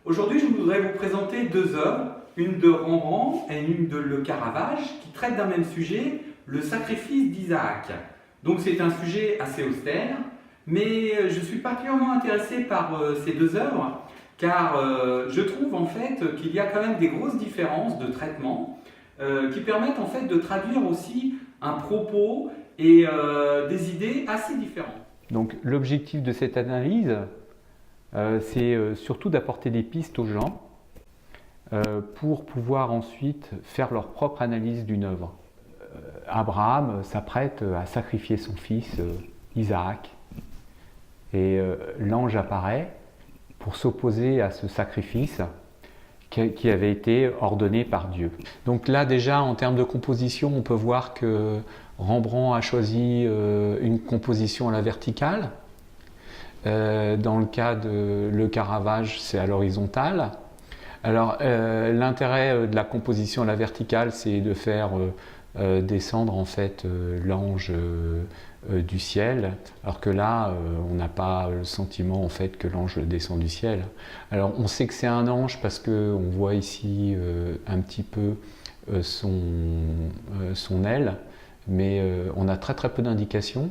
Aujourd'hui, je voudrais vous présenter deux œuvres, une de Rembrandt et une de Le Caravage, qui traitent d'un même sujet, le sacrifice d'Isaac. Donc c'est un sujet assez austère, mais je suis particulièrement intéressé par ces deux œuvres, car je trouve en fait qu'il y a quand même des grosses différences de traitement qui permettent en fait de traduire aussi un propos et des idées assez différentes. Donc l'objectif de cette analyse, c'est surtout d'apporter des pistes aux gens pour pouvoir ensuite faire leur propre analyse d'une œuvre. Abraham s'apprête à sacrifier son fils Isaac et l'ange apparaît pour s'opposer à ce sacrifice qui avait été ordonné par Dieu. Donc là déjà en termes de composition, on peut voir que Rembrandt a choisi une composition à la verticale. Dans le cas de Le Caravage, c'est à l'horizontale. Alors l'intérêt de la composition à la verticale, c'est de faire descendre en fait l'ange du ciel, alors que là on n'a pas le sentiment en fait que l'ange descend du ciel. Alors on sait que c'est un ange parce que on voit ici un petit peu son aile, mais on a très peu d'indications.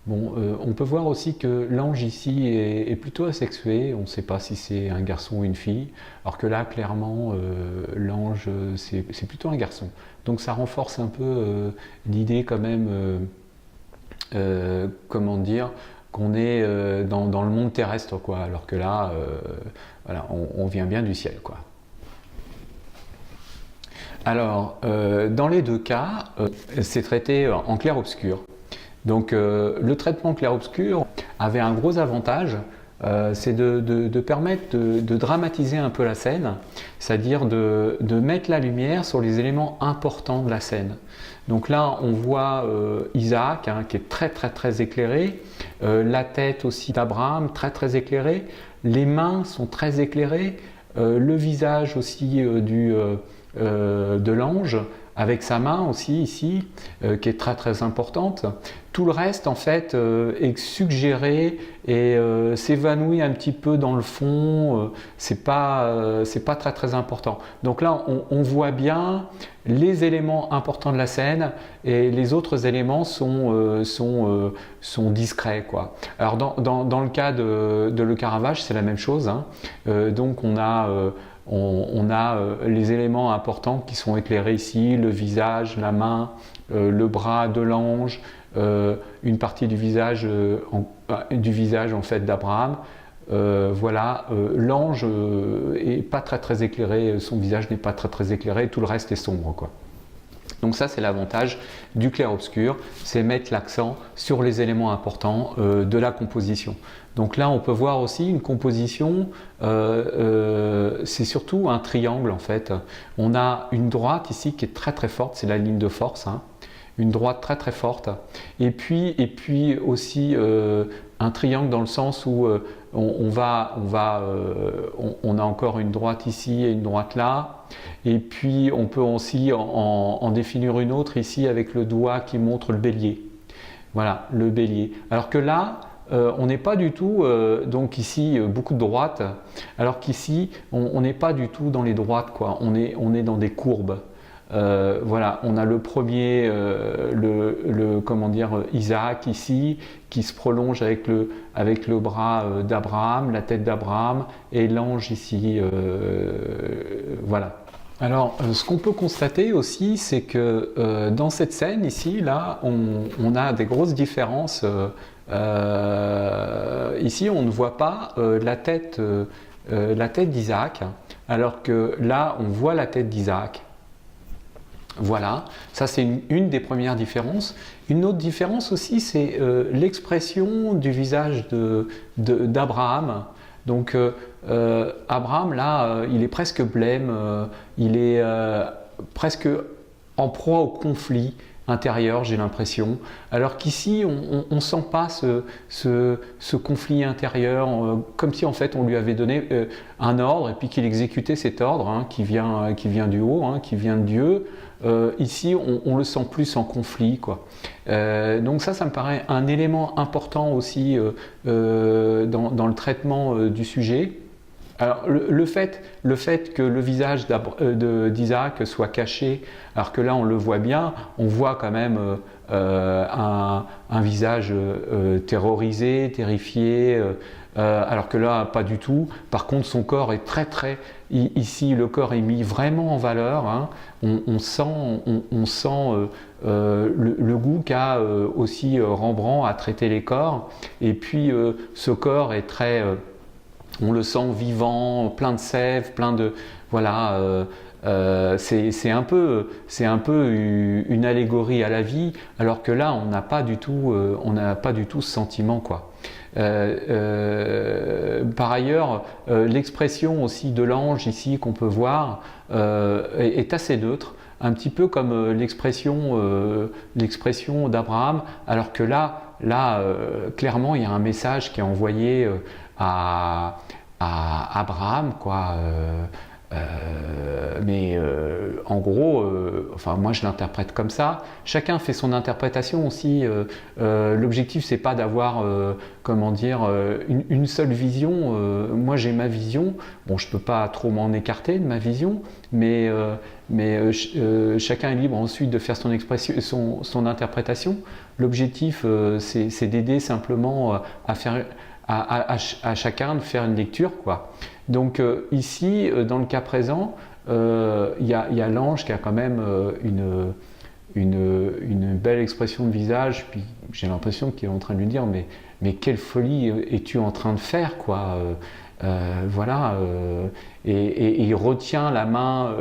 Bon, on peut voir aussi que l'ange ici est plutôt asexué, on ne sait pas si c'est un garçon ou une fille, alors que là, clairement, l'ange, c'est plutôt un garçon. Donc ça renforce un peu l'idée quand même, comment dire, qu'on est dans le monde terrestre, quoi, alors que là, voilà, on vient bien du ciel, quoi. Alors, dans les deux cas, c'est traité en clair-obscur. Donc le traitement clair-obscur avait un gros avantage, c'est de permettre de dramatiser un peu la scène, c'est-à-dire de mettre la lumière sur les éléments importants de la scène. Donc là on voit Isaac hein, qui est très éclairé, la tête aussi d'Abraham très éclairée, les mains sont très éclairées, le visage aussi de l'ange, avec sa main aussi ici, qui est très importante. Tout le reste en fait est suggéré et s'évanouit un petit peu dans le fond, c'est pas très important. Donc là on voit bien les éléments importants de la scène et les autres éléments sont discrets, quoi. Alors dans le cas de Le Caravage c'est la même chose, hein. Donc on a les éléments importants qui sont éclairés ici, le visage, la main, le bras de l'ange, une partie du visage en fait d'Abraham. Voilà, l'ange est pas très éclairé, son visage n'est pas très éclairé, tout le reste est sombre, quoi. Donc ça c'est l'avantage du clair-obscur, c'est mettre l'accent sur les éléments importants de la composition. Donc là on peut voir aussi une composition, c'est surtout un triangle en fait. On a une droite ici qui est très forte, c'est la ligne de force, hein. Une droite très forte, et puis aussi un triangle dans le sens où on a encore une droite ici et une droite là, et puis on peut aussi en définir une autre ici avec le doigt qui montre le bélier. Voilà, le bélier. Alors que là, on n'est pas du tout, donc ici beaucoup de droites, alors qu'ici on n'est pas du tout dans les droites, quoi. On est dans des courbes. Voilà, on a le premier, comment dire, Isaac ici, qui se prolonge avec le bras d'Abraham, la tête d'Abraham, et l'ange ici, voilà. Alors, ce qu'on peut constater aussi, c'est que dans cette scène ici, là, on a des grosses différences. Ici, on ne voit pas la tête d'Isaac, alors que là, on voit la tête d'Isaac. Voilà, ça c'est une des premières différences. Une autre différence aussi, c'est l'expression du visage d'Abraham. Donc Abraham là, il est presque blême, il est presque en proie au conflit intérieur, j'ai l'impression. Alors qu'ici, on ne sent pas ce conflit intérieur, comme si en fait on lui avait donné un ordre et puis qu'il exécutait cet ordre hein, qui vient du haut, hein, qui vient de Dieu. Ici, on le sent plus en conflit, quoi. Donc ça me paraît un élément important aussi dans le traitement du sujet. Alors le fait que le visage d'Isaac soit caché, alors que là on le voit bien, on voit quand même un visage terrorisé, terrifié, alors que là pas du tout. Par contre son corps est ici le corps est mis vraiment en valeur, hein. On sent le goût qu'a aussi Rembrandt à traiter les corps, et puis ce corps est on le sent vivant, plein de sève, plein de voilà. C'est un peu une allégorie à la vie, alors que là on n'a pas du tout ce sentiment, quoi. Par ailleurs, l'expression aussi de l'ange ici qu'on peut voir est assez neutre, un petit peu comme l'expression d'Abraham, alors que là clairement il y a un message qui est envoyé à Abraham, quoi. Mais en gros, enfin moi je l'interprète comme ça. Chacun fait son interprétation aussi. L'objectif c'est pas d'avoir, comment dire, une seule vision. Moi j'ai ma vision. Bon, je peux pas trop m'en écarter de ma vision, mais chacun est libre ensuite de faire son expression, son interprétation. L'objectif c'est d'aider simplement à faire à chacun de faire une lecture, quoi. Donc ici, dans le cas présent, il y a l'ange qui a quand même une belle expression de visage, puis j'ai l'impression qu'il est en train de lui dire mais quelle folie es-tu en train de faire, quoi. Voilà, et il retient la main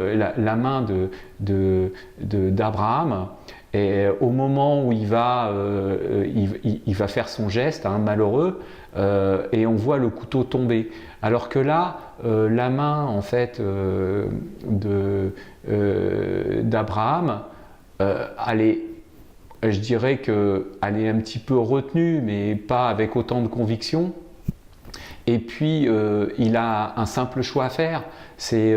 d'Abraham, et au moment où il va faire son geste, hein, malheureux, et on voit le couteau tomber. Alors que là, la main en fait d'Abraham, je dirais qu'elle est un petit peu retenue, mais pas avec autant de conviction. Et puis il a un simple choix à faire. C'est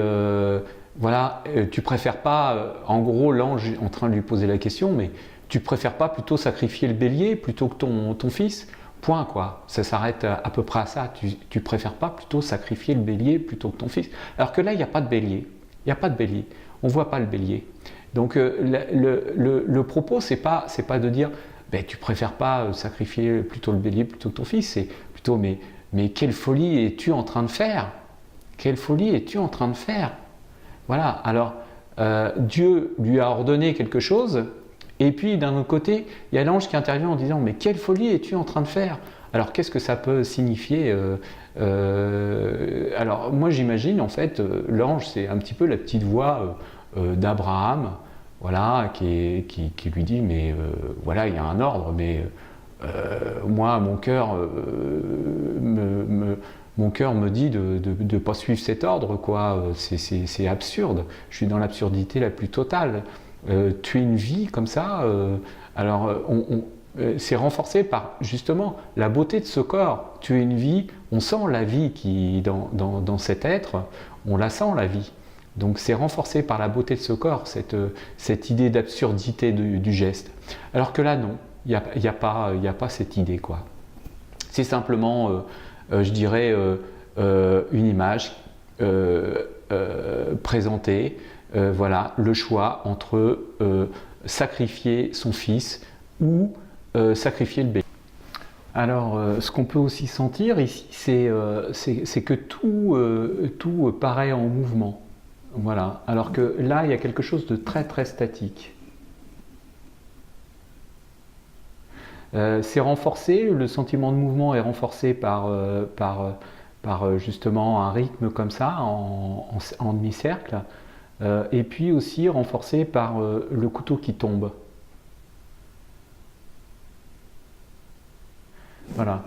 voilà, tu préfères pas, en gros l'ange est en train de lui poser la question, mais tu préfères pas plutôt sacrifier le bélier plutôt que ton fils? Point, quoi. Ça s'arrête à peu près à ça. Tu préfères pas plutôt sacrifier le bélier plutôt que ton fils? Alors que là, il n'y a pas de bélier. Il n'y a pas de bélier. On ne voit pas le bélier. Donc le propos, c'est pas de dire ben, tu préfères pas sacrifier plutôt le bélier plutôt que ton fils. C'est plutôt mais quelle folie es-tu en train de faire? Quelle folie es-tu en train de faire? Voilà. Alors Dieu lui a ordonné quelque chose. Et puis d'un autre côté, il y a l'ange qui intervient en disant mais quelle folie es-tu en train de faire? Alors qu'est-ce que ça peut signifier? Alors moi j'imagine en fait l'ange c'est un petit peu la petite voix d'Abraham, voilà, qui lui dit mais voilà il y a un ordre, mais moi mon cœur me dit de pas suivre cet ordre, quoi. C'est absurde. Je suis dans l'absurdité la plus totale. Tuer une vie comme ça, alors c'est renforcé par justement la beauté de ce corps. Tuer une vie, on sent la vie qui dans cet être, on la sent la vie. Donc c'est renforcé par la beauté de ce corps, cette idée d'absurdité du geste. Alors que là non, il n'y a pas cette idée, quoi. C'est simplement, je dirais, une image présentée. Voilà, le choix entre sacrifier son fils ou sacrifier le bébé. Alors, ce qu'on peut aussi sentir ici, c'est que tout paraît en mouvement. Voilà, alors que là, il y a quelque chose de très très statique. C'est renforcé, le sentiment de mouvement est renforcé par justement un rythme comme ça, en demi-cercle. Et puis aussi renforcé par le couteau qui tombe. Voilà.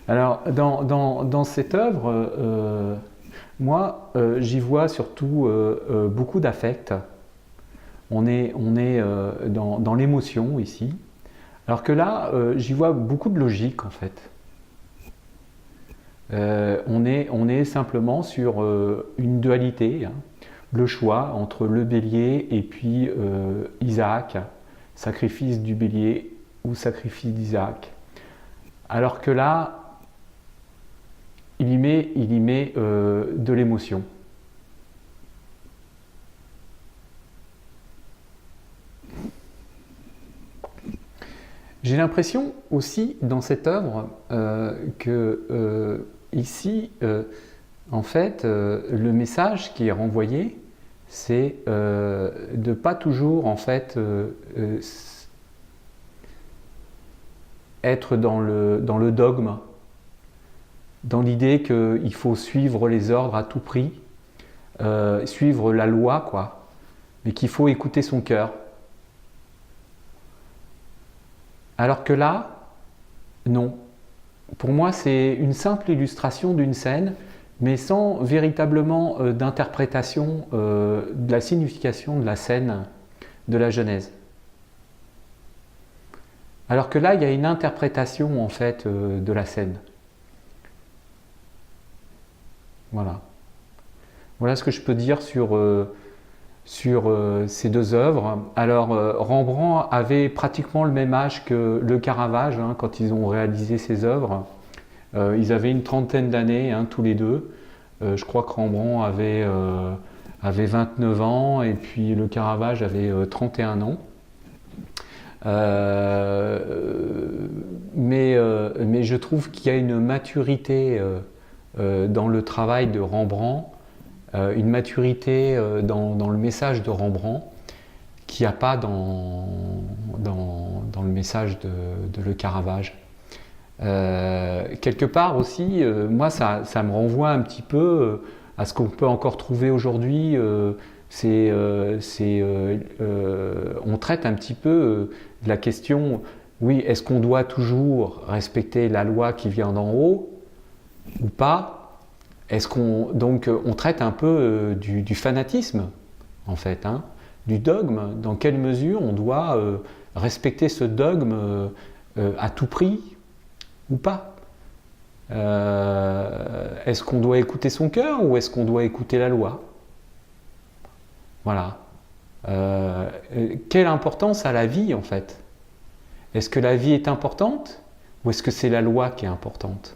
Alors, dans cette œuvre, moi, j'y vois surtout beaucoup d'affect. On est dans l'émotion ici. Alors que là, j'y vois beaucoup de logique, en fait. On est simplement sur une dualité, hein, le choix entre le bélier et puis Isaac, sacrifice du bélier ou sacrifice d'Isaac. Alors que là, il y met de l'émotion. J'ai l'impression aussi dans cette œuvre que ici, en fait, le message qui est renvoyé, c'est de pas toujours en fait être dans le dogme, dans l'idée qu'il faut suivre les ordres à tout prix, suivre la loi, quoi, mais qu'il faut écouter son cœur. Alors que là, non. Pour moi, c'est une simple illustration d'une scène, mais sans véritablement d'interprétation de la signification de la scène de la Genèse. Alors que là, il y a une interprétation en fait de la scène. Voilà. Voilà ce que je peux dire sur ces deux œuvres. Alors, Rembrandt avait pratiquement le même âge que le Caravage hein, quand ils ont réalisé ces œuvres. Ils avaient une trentaine d'années, hein, tous les deux. Je crois que Rembrandt avait 29 ans et puis le Caravage avait 31 ans. Mais je trouve qu'il y a une maturité dans le travail de Rembrandt, une maturité dans le message de Rembrandt qu'il n'y a pas dans le message de Le Caravage. Quelque part aussi, moi ça me renvoie un petit peu à ce qu'on peut encore trouver aujourd'hui. On traite un petit peu de la question, oui, est-ce qu'on doit toujours respecter la loi qui vient d'en haut ou pas? Donc on traite un peu du fanatisme en fait, hein, du dogme. Dans quelle mesure on doit respecter ce dogme à tout prix ou pas? Est-ce qu'on doit écouter son cœur ou est-ce qu'on doit écouter la loi? Voilà. Quelle importance a la vie en fait? Est-ce que la vie est importante ou est-ce que c'est la loi qui est importante?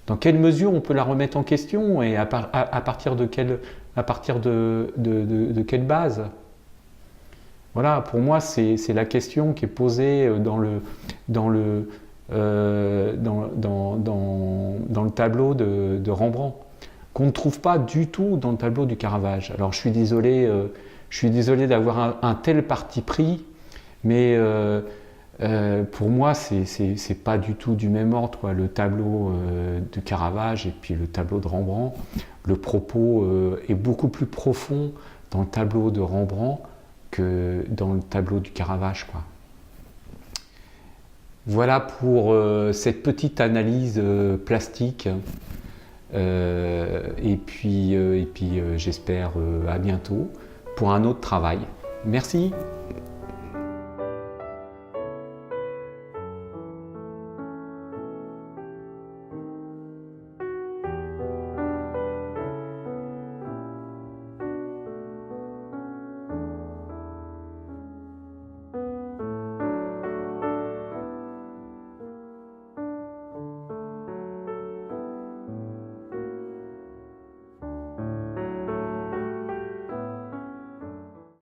Dans quelle mesure on peut la remettre en question et à partir de quelle base? Voilà, pour moi, c'est la question qui est posée dans le tableau de Rembrandt, qu'on ne trouve pas du tout dans le tableau du Caravage. Alors, je suis désolé d'avoir un tel parti pris, mais pour moi, c'est pas du tout du même ordre, quoi. Le tableau de Caravage et puis le tableau de Rembrandt, le propos est beaucoup plus profond dans le tableau de Rembrandt que dans le tableau du Caravage, quoi. Voilà pour cette petite analyse plastique. Et puis j'espère à bientôt pour un autre travail. Merci.